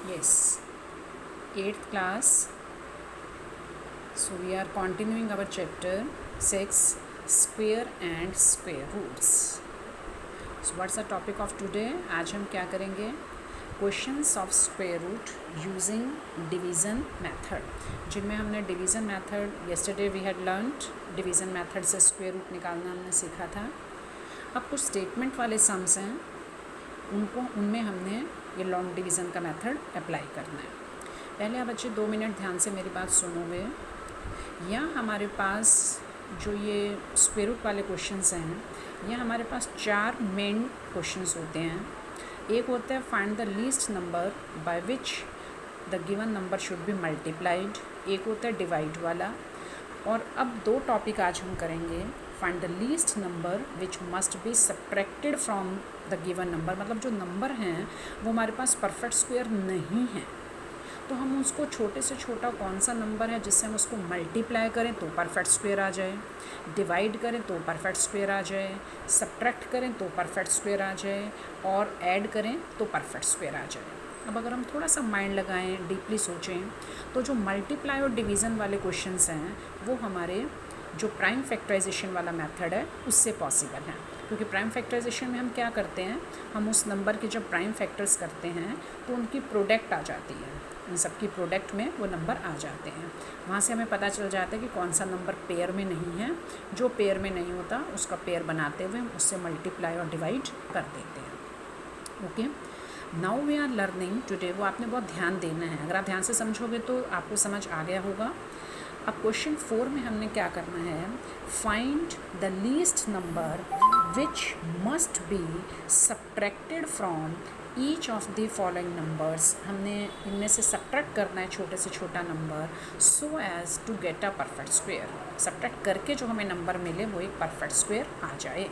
Yes, 8th class. So we are continuing our chapter 6, square and square roots. So what's the topic of today? आज हम क्या करेंगे? Questions of square root using division method, जिनमें हमने division method yesterday we had learned division method से square root निकालना हमने सीखा था. अब कुछ स्टेटमेंट वाले सम्स हैं, उनमें हमने ये लॉन्ग डिवीज़न का मेथड अप्लाई करना है. पहले आप बच्चे 2 मिनट ध्यान से मेरी बात सुनोगे. यहाँ हमारे पास जो ये स्क्वायर रूट वाले क्वेश्चंस हैं, यहाँ हमारे पास 4 मेन क्वेश्चंस होते हैं. एक होता है find the least number by which the given number should be multiplied. एक होता है डिवाइड वाला. और अब 2 टॉपिक आज हम करेंगे. Find the least number which must be subtracted from the given number, मतलब जो नंबर हैं वो हमारे पास परफेक्ट स्क्वायर नहीं है, तो हम उसको छोटे से छोटा कौन सा नंबर है जिससे हम उसको मल्टीप्लाई करें तो परफेक्ट स्क्वायर आ जाए, डिवाइड करें तो परफेक्ट स्क्वायर आ जाए, सब्ट्रैक्ट करें तो परफेक्ट स्क्वायर आ जाए, और ऐड करें तो परफेक्ट स्क्वायर आ जाए. अब अगर हम थोड़ा सा माइंड लगाएं, डीपली सोचें, तो जो मल्टीप्लाई और डिवीज़न वाले क्वेश्चंस हैं वो हमारे जो प्राइम फैक्टराइजेशन वाला मेथड है उससे पॉसिबल है. क्योंकि प्राइम फैक्टराइजेशन में हम क्या करते हैं, हम उस नंबर के जब प्राइम फैक्टर्स करते हैं तो उनकी प्रोडक्ट आ जाती है, इन सबकी प्रोडक्ट में वो नंबर आ जाते हैं. वहाँ से हमें पता चल जाता है कि कौन सा नंबर पेयर में नहीं है. जो पेयर में नहीं होता उसका पेयर बनाते हुए हम उससे मल्टीप्लाई और डिवाइड कर देते हैं. Okay, now we are learning today. वो आपने बहुत ध्यान देना है. अगर आप ध्यान से समझोगे तो आपको समझ आ गया होगा. अब क्वेश्चन 4 में हमने क्या करना है, find the least number which must be subtracted from each of the following numbers. हमने इनमें से सब्ट्रैक्ट करना है छोटे से छोटा number, so as to get a perfect square. Subtract करके जो हमें नंबर मिले वो एक परफेक्ट स्क्वायर आ जाए.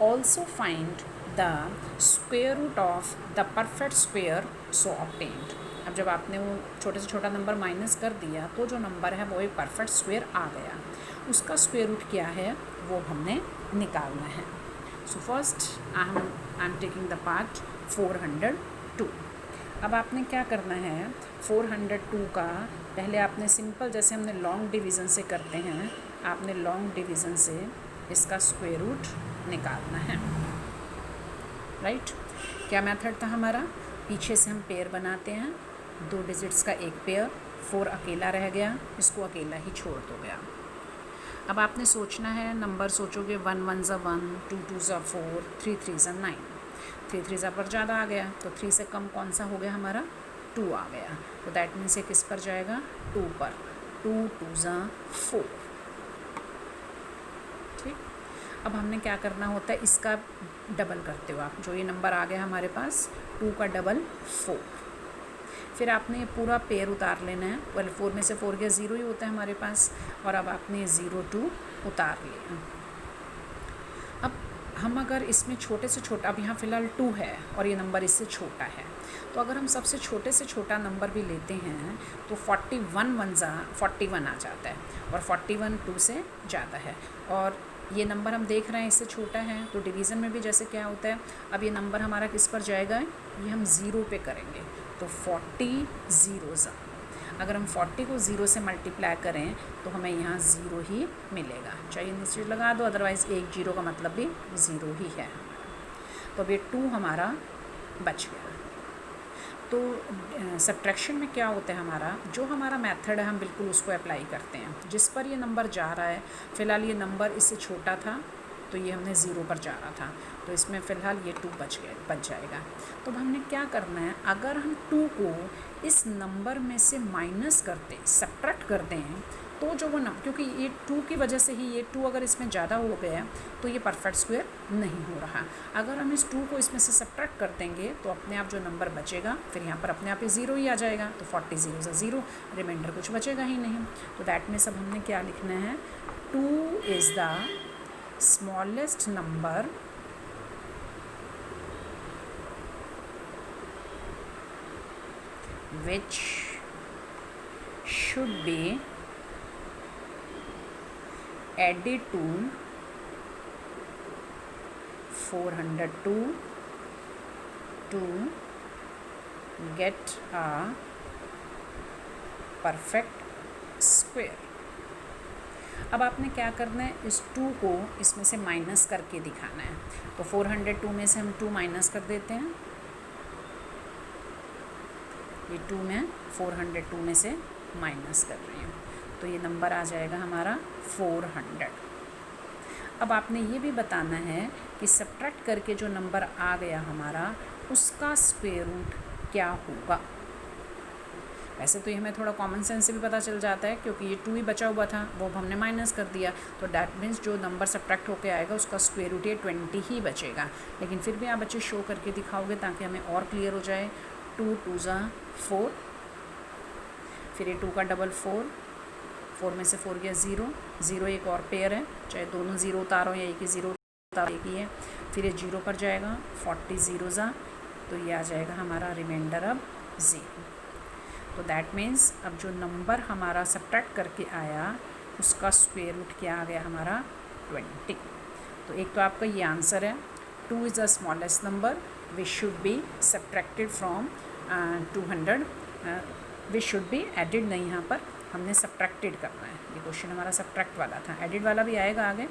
Also find the square root of the perfect square so obtained. अब जब आपने वो छोटे से छोटा नंबर माइनस कर दिया तो जो नंबर है वो एक परफेक्ट स्क्वायर आ गया. उसका स्क्वायर रूट क्या है वो हमने निकालना है. So first I am taking the part 402. अब आपने क्या करना है, 402 का पहले आपने सिंपल जैसे हमने लॉन्ग डिवीज़न से करते हैं, आपने लॉन्ग डिवीज़न से इसका स्क्वायर रूट निकालना है. राइट, क्या मेथड था हमारा, पीछे से हम पेयर बनाते हैं, 2 डिजिट्स का एक पेयर, 4 अकेला रह गया, इसको अकेला ही छोड़ दो गया. अब आपने सोचना है, नंबर सोचोगे 1 1 ज़ा 1, 2 2 ज़ा 4, 3 3 ज़ा 9. 3 3 ज़ा पर ज़्यादा आ गया, तो 3 से कम कौन सा हो गया हमारा, 2 आ गया. तो दैट मीन्स ये किस पर जाएगा, 2 पर. 2 2 ज़ा 4. ठीक. अब हमने क्या करना होता है, इसका डबल करते हो आप. जो ये नंबर आ गया हमारे पास 2 का डबल 4. फिर आपने ये पूरा पेयर उतार लेना है. 4 में से 4 गया, 0 ही होता है हमारे पास. और अब आपने 0 2 उतार लिया. अब हम अगर इसमें छोटे से छोटा, अब यहाँ फ़िलहाल 2 है और ये नंबर इससे छोटा है, तो अगर हम सबसे छोटे से छोटा नंबर भी लेते हैं तो 41 1 ज़ा 41 आ जाता है, और 41 2 से ज़्यादा है. और ये नंबर हम देख रहे हैं इससे छोटा है, तो डिवीज़न में भी जैसे क्या होता है, अब ये नंबर हमारा किस पर जाएगा, ये हम 0 पे करेंगे, तो 40 0 ज़ा. अगर हम 40 को 0 से मल्टीप्लाई करें तो हमें यहाँ 0 ही मिलेगा. चाहिए नीचे लगा दो, अदरवाइज़ 1 0 का मतलब भी 0 ही है. तो अब ये 2 हमारा बच गया. तो सब्ट्रैक्शन में क्या होता है, हमारा जो हमारा मेथड है हम बिल्कुल उसको अप्लाई करते हैं. जिस पर ये नंबर जा रहा है, फ़िलहाल ये नंबर इससे छोटा था तो ये हमने 0 पर जा रहा था, तो इसमें फ़िलहाल ये 2 बच जाएगा. तो अब हमने क्या करना है, अगर हम 2 को इस नंबर में से माइनस करते, सब्ट्रैक्ट करते हैं, तो जो वो क्योंकि ये 2 की वजह से ही ये 2 अगर इसमें ज़्यादा हो गया तो ये परफेक्ट स्क्वायर नहीं हो रहा. अगर हम इस 2 को इसमें से सब्ट्रैक्ट कर देंगे तो अपने आप जो नंबर बचेगा, फिर यहाँ पर अपने आप ही 0 ही आ जाएगा. तो 40 0 ज़ा 0, रिमाइंडर कुछ बचेगा ही नहीं. तो दैट में सब हमने क्या लिखना है, 2 is the smallest number which should be added to 402 to gate a perfect square. अब आपने क्या करना है, इस 2 को इसमें से माइनस करके दिखाना है। तो 402 में से हम 2 माइनस कर देते हैं। ये 2 में 402 में से माइनस कर रही हूँ, तो ये नंबर आ जाएगा हमारा 400। अब आपने ये भी बताना है कि सब्ट्रैक्ट करके जो नंबर आ गया हमारा, उसका स्क्वायर रूट क्या होगा। वैसे तो ये हमें थोड़ा कॉमन सेंस से भी पता चल जाता है, क्योंकि ये 2 ही बचा हुआ था, वो हमने माइनस कर दिया, तो डैट मीन्स जो नंबर सब्ट्रैक्ट होके आएगा उसका स्क्वायर रूट ये 20 ही बचेगा। लेकिन फिर भी आप बच्चे शो करके दिखाओगे ताकि हमें और क्लियर हो जाए। 2 2 ज़ा 4, फिर ये 2 का डबल 4, 4 में से 4 गया 0, 0 एक और पेयर है, चाहे दोनों 0 उतारो या एक ही 0 उतारो, एक ही है। फिर ये 0 पर जाएगा, 40 0 ज़ा, तो ये आ जाएगा हमारा रिमाइंडर अब 0। तो दैट मीन्स अब जो नंबर हमारा सब्ट्रैक्ट करके आया उसका स्क्वायर रूट क्या आ गया हमारा 20। तो एक तो आपका ये आंसर है, 2 is the smallest number which should be subtracted from 200, which should be added नहीं, यहाँ पर हमने सब्ट्रैक्टेड करना है। ये क्वेश्चन हमारा सब्ट्रैक्ट वाला था, एडिड वाला भी आएगा आगे।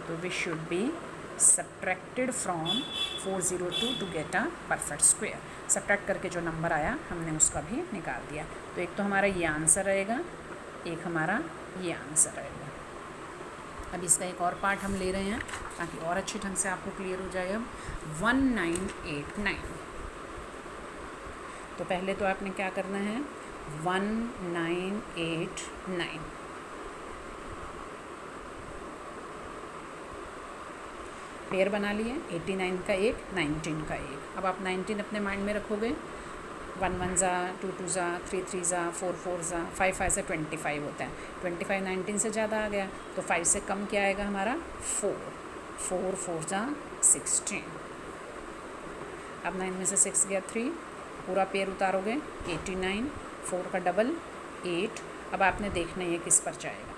तो which should be subtracted from 402 to get a perfect square. Subtract करके जो नंबर आया हमने उसका भी निकाल दिया। तो एक तो हमारा ये आंसर रहेगा, एक हमारा ये आंसर रहेगा। अब इसका एक और पार्ट हम ले रहे हैं ताकि और अच्छे ढंग से आपको क्लियर हो जाए। अब 1989, तो पहले तो आपने क्या करना है, 1989 पेयर बना लिए, 89 का एक, 19 का एक। अब आप 19 अपने माइंड में रखोगे, 1 1 ज़ा, 2 2 ज़ा, 3 3 ज़ा, 4 4 ज़ा, 5 5 से 25 होता है। 25 19 से ज़्यादा आ गया, तो 5 से कम क्या आएगा हमारा 4, 4 4 ज़ा 16। अब 9 में से 6 गया 3, पूरा पेयर उतारोगे 89, 4 का डबल 8। अब आपने देखना ये किस पर जाएगा,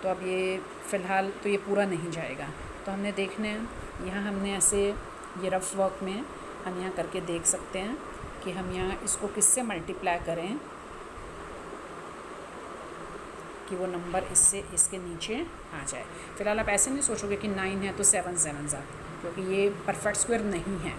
तो अब ये फ़िलहाल तो ये पूरा नहीं जाएगा, तो हमने देखना है, यहाँ हमने ऐसे ये रफ वर्क में हम यहाँ करके देख सकते हैं कि हम यहाँ इसको किससे मल्टीप्लाई करें कि वो नंबर इससे इसके नीचे आ जाए। फ़िलहाल आप ऐसे नहीं सोचोगे कि 9 है तो 7 7 ज़ा, क्योंकि ये परफेक्ट स्क्वायर नहीं है।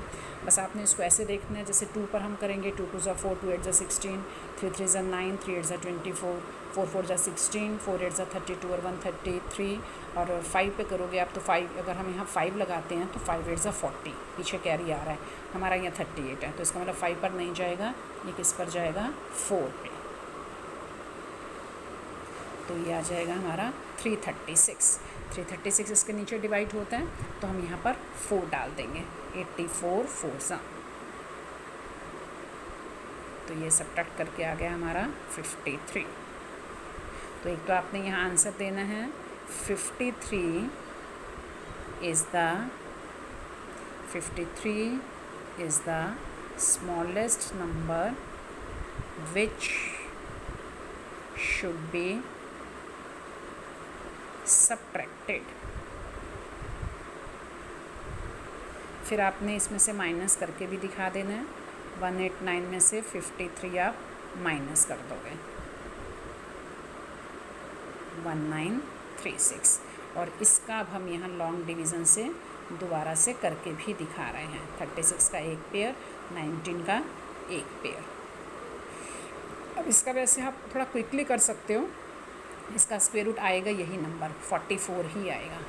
बस आपने इसको ऐसे देखना है, जैसे 2 पर हम करेंगे, 2 2 ज़ा 4, 2 8 ज़ा 16, 3 3 ज़ा 9, 3 8 ज़ा 24, 4 4 ज़ा 16, 4 8 ज़ा 32 और 133। और 5 पे करोगे आप तो 5, अगर हम यहाँ 5 लगाते हैं तो 5 8 ज़ा 40, पीछे कैरी आ रहा है, हमारा यहाँ 38 है, तो इसका मतलब 5 पर नहीं जाएगा, ये किस पर जाएगा 4 पे, तो ये आ जाएगा हमारा 336। 336 इसके नीचे डिवाइड होता है, तो हम यहाँ पर 4 डाल देंगे, 84 4 ज़ा, तो ये सब्ट्रैक्ट करके आ गया हमारा 53। तो एक तो आपने यहाँ आंसर देना है, 53 is the smallest number which should be subtracted। फिर आपने इसमें से माइनस करके भी दिखा देना है, 189 में से 53 आप माइनस कर दोगे, 1936। और इसका अब हम यहाँ लॉन्ग डिवीज़न से दोबारा से करके भी दिखा रहे हैं, 36 का एक पेयर, 19 का एक पेयर। अब इसका वैसे आप थोड़ा क्विकली कर सकते हो, इसका स्क्वायर रूट आएगा यही नंबर 44 ही आएगा,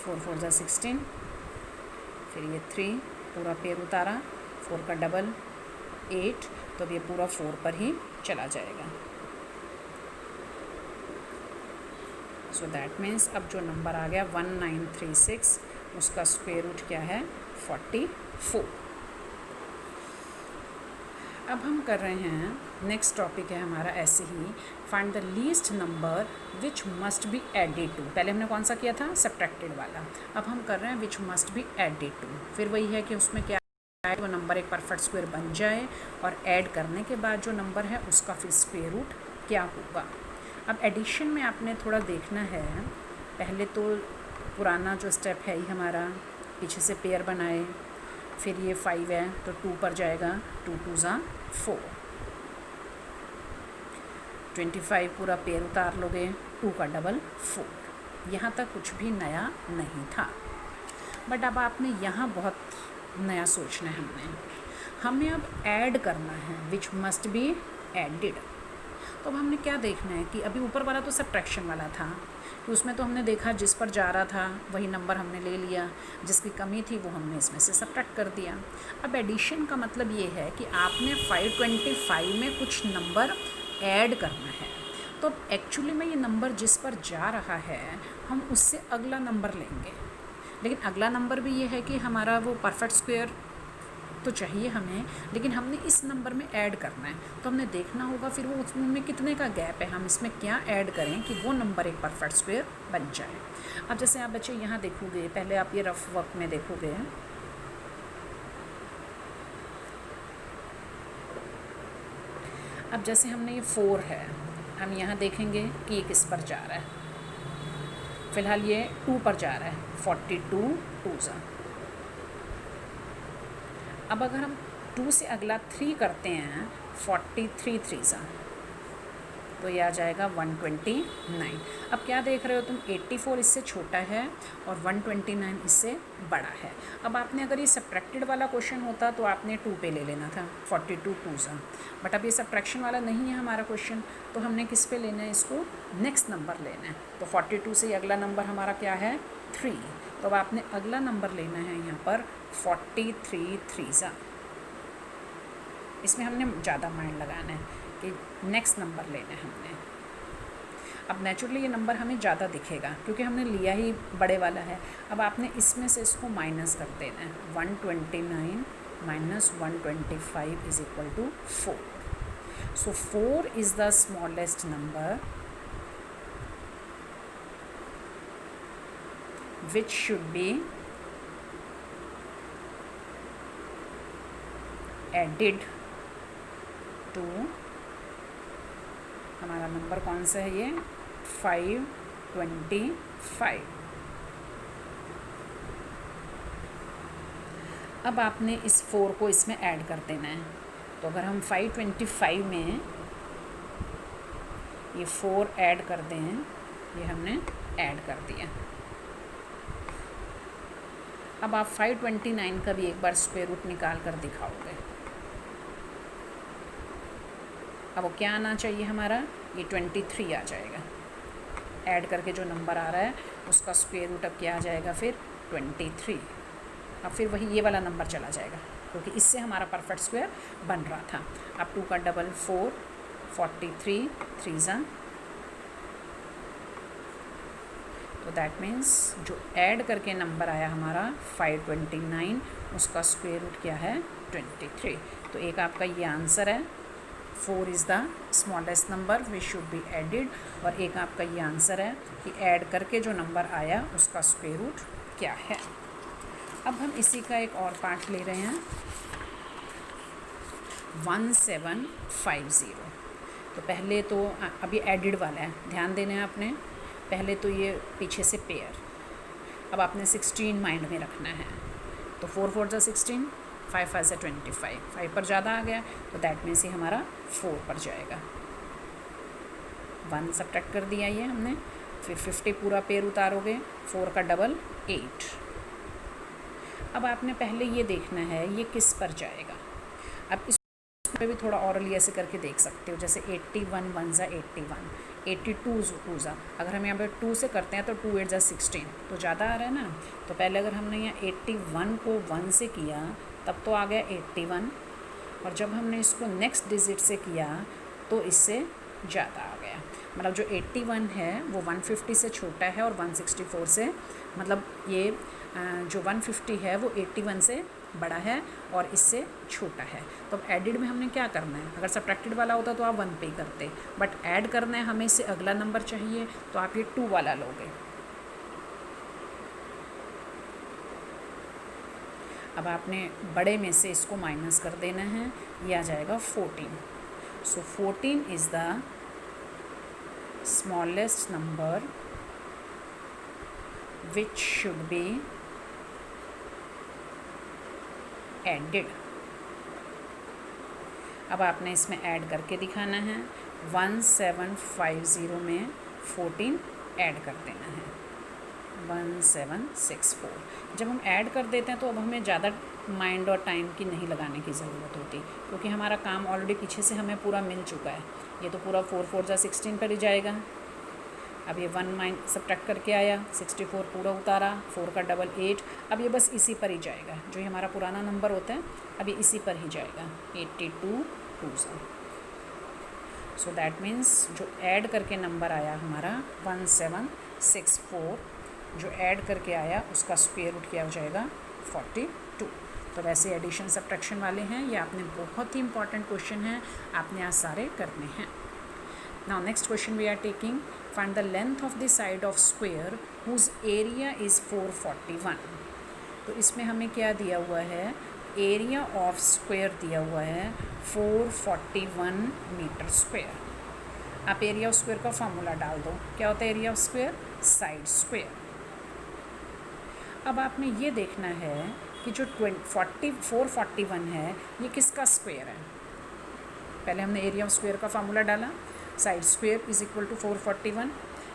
4 4 ज़ा 16, फिर ये 3 पूरा पेयर उतारा, 4 का डबल 8, तो अब ये पूरा 4 पर ही चला जाएगा। सो दैट मीन्स अब जो नंबर आ गया 1936, उसका स्क्वायर रूट क्या है 44। अब हम कर रहे हैं, नेक्स्ट टॉपिक है हमारा ऐसे ही, find the least number which must be added to. पहले हमने कौन सा किया था, सब्ट्रैक्टेड वाला, अब हम कर रहे हैं which must be added to. फिर वही है कि उसमें क्या है, वो नंबर एक परफेक्ट स्क्वायर बन जाए, और ऐड करने के बाद जो नंबर है उसका फिर स्क्वायर रूट क्या होगा। अब एडिशन में आपने थोड़ा देखना है, पहले तो पुराना जो स्टेप है ही हमारा, पीछे से पेयर बनाए, फिर ये 5 है तो 2 पर जाएगा, 2 2 ज़ा 4, 25 पूरा पेयर उतार लोगे, 2 का डबल 4। यहाँ तक कुछ भी नया नहीं था, बट अब आपने यहाँ बहुत नया सोचना है। हमें अब ऐड करना है, विच मस्ट बी एडिड। तो अब हमने क्या देखना है कि अभी ऊपर वाला तो सब्ट्रैक्शन वाला था, कि उसमें तो हमने देखा जिस पर जा रहा था वही नंबर हमने ले लिया, जिसकी कमी थी वो हमने इसमें से सब्ट्रैक्ट कर दिया। अब एडिशन का मतलब ये है कि आपने 525 में कुछ नंबर ऐड करना है। तो एक्चुअली में ये नंबर जिस पर जा रहा है हम उससे अगला नंबर लेंगे, लेकिन अगला नंबर भी ये है कि हमारा वो परफेक्ट स्क्वायर तो चाहिए हमें, लेकिन हमने इस नंबर में ऐड करना है। तो हमने देखना होगा फिर वो उसमें कितने का गैप है, हम इसमें क्या ऐड करें कि वो नंबर एक परफेक्ट स्क्वायर बन जाए। अब जैसे आप बच्चे यहाँ देखोगे, पहले आप ये रफ वर्क में देखोगे, अब जैसे हमने ये 4 है, हम यहाँ देखेंगे कि ये किस पर जा रहा है। फ़िलहाल ये 2 पर जा रहा है, 42 2 ज़ा। अब अगर हम 2 से अगला 3 करते हैं, 43 3 ज़ा, तो ये आ जाएगा 129। अब क्या देख रहे हो तुम, 84 इससे छोटा है और 129 इससे बड़ा है। अब आपने अगर ये सब्ट्रैक्टेड वाला क्वेश्चन होता तो आपने 2 पे ले लेना था, 42 2 ज़ा, बट अब ये सब्ट्रैक्शन वाला नहीं है हमारा क्वेश्चन, तो हमने किस पे लेना है, इसको नेक्स्ट नंबर लेना है। तो 42 से अगला नंबर हमारा क्या है, 3। तो अब आपने अगला नंबर लेना है यहाँ पर 43 3 ज़ा। इसमें हमने ज़्यादा माइंड लगाना है कि नेक्स्ट नंबर लेना है हमने। अब नेचुरली ये नंबर हमें ज़्यादा दिखेगा क्योंकि हमने लिया ही बड़े वाला है। अब आपने इसमें से इसको माइनस कर देना है, 129 minus 125 is equal to 4। So 4 is the smallest number which should be added to, हमारा नंबर कौन सा है ये, 525। अब आपने इस 4 को इसमें ऐड कर देना है। तो अगर हम 525 में ये 4 ऐड कर दें, ये हमने ऐड कर दिया। अब आप 529 का भी एक बार स्क्वायर रूट निकाल कर दिखाओगे। अब वो क्या आना चाहिए हमारा, ये 23 आ जाएगा। ऐड करके जो नंबर आ रहा है उसका स्क्वायर रूट अब क्या आ जाएगा फिर, 23। अब फिर वही ये वाला नंबर चला जाएगा क्योंकि इससे हमारा परफेक्ट स्क्वायर बन रहा था। अब 2 का डबल 4, 43 3 ज़ा, तो दैट मीन्स जो ऐड करके नंबर आया हमारा 529, उसका स्क्वायर रूट क्या है, 23। तो एक आपका ये आंसर है, 4 is the smallest number which should be added, और एक आपका ये आंसर है कि ऐड करके जो नंबर आया उसका स्क्वायर रूट क्या है। अब हम इसी का एक और पार्ट ले रहे हैं, 1750। तो पहले तो अभी एडिड वाला है, ध्यान देना है आपने। पहले तो ये पीछे से पेयर, अब आपने 16 माइंड में रखना है। तो 4 4 ज़ा 16, 5 5 ज़ा 25, 5 पर ज़्यादा आ गया तो दैट मीन्स ये हमारा 4 पर जाएगा। 1 सब्ट्रैक्ट कर दिया ये हमने, फिर 50 पूरा पेयर उतारोगे, 4 का डबल 8। अब आपने पहले ये देखना है ये किस पर जाएगा। अब इस पे भी थोड़ा औरली ऐसे करके देख सकते हो, जैसे 81 1 ज़ा 81, 82 2 ज़ा। अगर हम यहाँ पे 2 से करते हैं तो 2 8 ज़ा 16, तो ज़्यादा आ रहा है ना। तो पहले अगर हमने यहाँ 81 को 1 से किया तब तो आ गया 81, और जब हमने इसको नेक्स्ट डिजिट से किया तो इससे ज़्यादा आ गया। मतलब जो 81 है वो 150 से छोटा है और 164 से, मतलब ये जो 150 है वो 81 से बड़ा है और इससे छोटा है। तो अब एडिड में हमने क्या करना है, अगर सब्ट्रैक्टेड वाला होता तो आप 1 पे करते, बट ऐड करना है हमें, इससे अगला नंबर चाहिए तो आप ये 2 वाला लोगे। अब आपने बड़े में से इसको माइनस कर देना है, ये आ जाएगा 14। So 14 is the smallest number which should be added. अब आपने इसमें ऐड करके दिखाना है। 1750 में 14 ऐड कर देना है, 1764। जब हम ऐड कर देते हैं तो अब हमें ज़्यादा माइंड और टाइम की नहीं लगाने की ज़रूरत होती, क्योंकि हमारा काम ऑलरेडी पीछे से हमें पूरा मिल चुका है। ये तो पूरा 4 4 जा 16 पर ही जाएगा। अब ये 1 माइन सब्ट्रैक्ट करके आया, 64 पूरा उतारा, 4 का डबल 8। अब ये बस इसी पर ही जाएगा, जो ये हमारा पुराना नंबर होता है अब ये इसी पर ही जाएगा, 82 2 सो दैट मीन्स जो ऐड करके नंबर आया हमारा 1764, जो ऐड करके आया उसका स्क्वायर रूट क्या हो जाएगा 42। तो वैसे एडिशन सब्ट्रैक्शन वाले हैं, ये आपने बहुत ही इंपॉर्टेंट क्वेश्चन है, आपने आज सारे करने हैं। Now next question we are taking, find the length of the side of square whose area is 441। तो इसमें हमें क्या दिया हुआ है, एरिया ऑफ स्क्वायर दिया हुआ है 441 मीटर स्क्वायर। आप एरिया ऑफ स्क्वायर का फॉर्मूला डाल दो, क्या होता है area of square, side square. अब आपने ये देखना है कि जो 441 है ये किसका स्क्वायर है। पहले हमने एरिया ऑफ स्क्वायर का फार्मूला डाला, side square is equal to 441,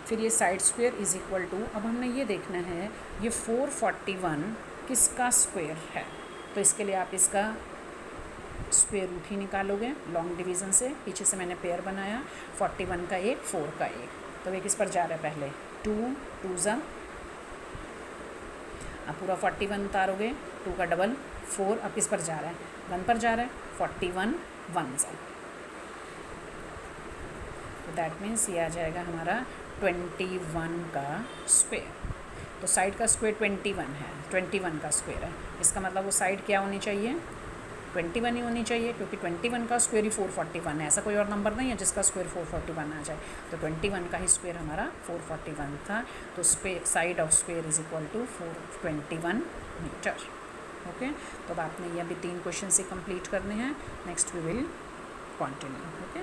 फिर ये side square is equal to, अब हमने ये देखना है ये 441 किसका स्क्वायर है। तो इसके लिए आप इसका स्क्वायर रूट ही निकालोगे लॉन्ग डिवीज़न से। पीछे से मैंने पेयर बनाया, 41 का एक, 4 का एक, तो ये किस पर जा रहा है, पहले 2 2 ज़ा, अब पूरा 41 उतारोगे, 2 का डबल 4, अब किस पर जा रहा है, 1 पर जा रहा है, 41 1 ज़ा। तो दैट मीन्स ये आ जाएगा हमारा 21 का स्क्वायर। तो साइड का स्क्वायर 21 है, 21 का स्क्वायर है, इसका मतलब वो साइड क्या होनी चाहिए, 21 ही होनी चाहिए, क्योंकि 21 का स्क्वायर ही 441 है। ऐसा कोई और नंबर नहीं है जिसका स्क्वायर 441 आ जाए। तो 21 का ही स्क्वायर हमारा 441 था। तो square side of square is equal to 421 metre. Okay, तो अब आपने ये अभी 3 क्वेश्चन से कंप्लीट करने हैं। Next we will continue. Okay.